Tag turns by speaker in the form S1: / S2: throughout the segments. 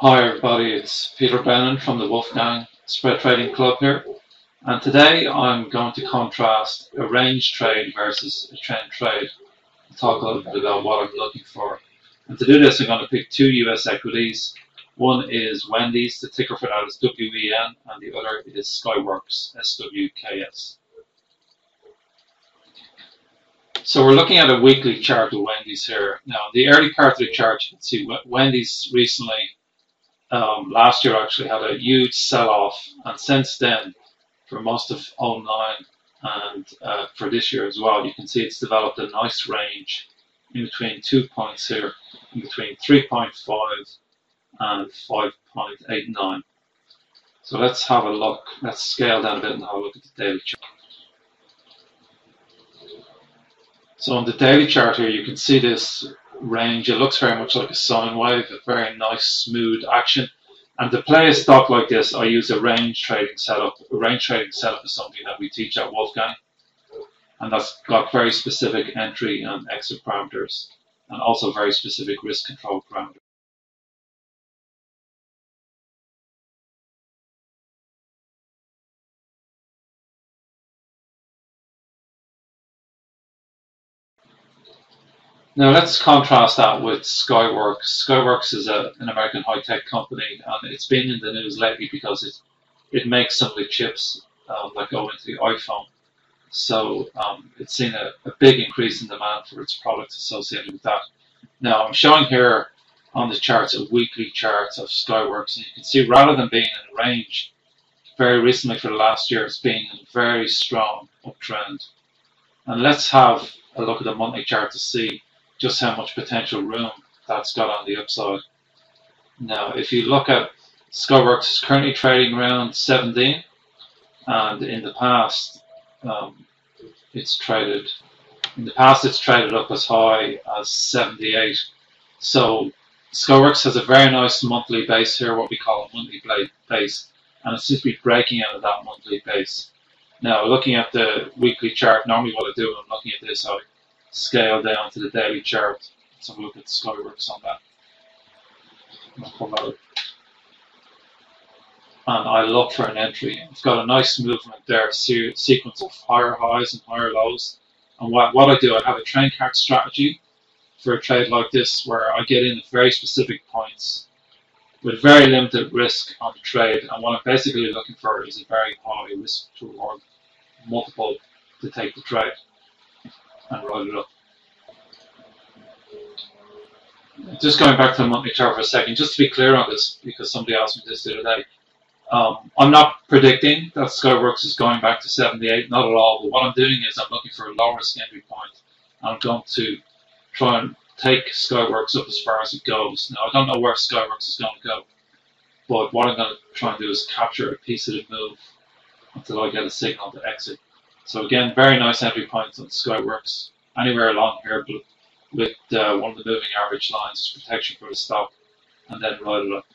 S1: Hi everybody, it's Peter Brennan from the Wolfgang Spread Trading Club here, and today I'm going to contrast a range trade versus a trend trade. I'll talk a little bit about what I'm looking for. And to do this, I'm going to pick two US equities. One is Wendy's, the ticker for that is WEN, and the other is Skyworks, SWKS. So we're looking at a weekly chart of Wendy's here. Now, the early part of the chart, you can see Wendy's recently last year actually had a huge sell-off, and since then, for most of '09 and for this year as well, you can see it's developed a nice range in between 2 points here, in between 3.5 and 5.89. So let's have a look. Let's scale down a bit and have a look at the daily chart. So on the daily chart here, you can see this range. It looks very much like a sine wave, a very nice smooth action. And to play a stock like this, I use a range trading setup. A range trading setup is something that we teach at Wolfgang, and that's got very specific entry and exit parameters, and also very specific risk control parameters. Now let's contrast that with Skyworks. Skyworks is an American high-tech company, and it's been in the news lately because it makes some of the chips that go into the iPhone. So it's seen a big increase in demand for its products associated with that. Now I'm showing here on the charts a weekly chart of Skyworks, and you can see rather than being in a range, very recently for the last year, it's been in a very strong uptrend. And let's have a look at the monthly chart to see just how much potential room that's got on the upside. Now, if you look at Skyworks, it's currently trading around 17, and in the past, it's traded up as high as 78. So Skyworks has a very nice monthly base here, what we call a monthly base, and it seems to be breaking out of that monthly base. Now, looking at the weekly chart, normally what I do when I'm looking at this, I scale down to the daily chart. Let's have a look at Skyworks on that. And I look for an entry. It's got a nice movement there, a sequence of higher highs and higher lows. And what I do, I have a trend card strategy for a trade like this, where I get in at very specific points with very limited risk on the trade. And what I'm basically looking for is a very high risk to reward multiple to take the trade and ride it up. Just going back to the monthly chart for a second, just to be clear on this, because somebody asked me this the other day. I'm not predicting that Skyworks is going back to 78, not at all. But what I'm doing is I'm looking for a low risk entry point. I'm going to try and take Skyworks up as far as it goes. Now, I don't know where Skyworks is going to go, but what I'm going to try and do is capture a piece of the move until I get a signal to exit. So again, very nice entry points on Skyworks, anywhere along here, but with one of the moving average lines as protection for the stock, and then ride it up.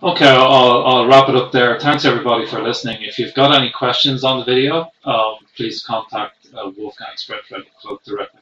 S1: Okay, I'll wrap it up there. Thanks everybody for listening. If you've got any questions on the video, please contact Wolfgang Spread Trading Club directly.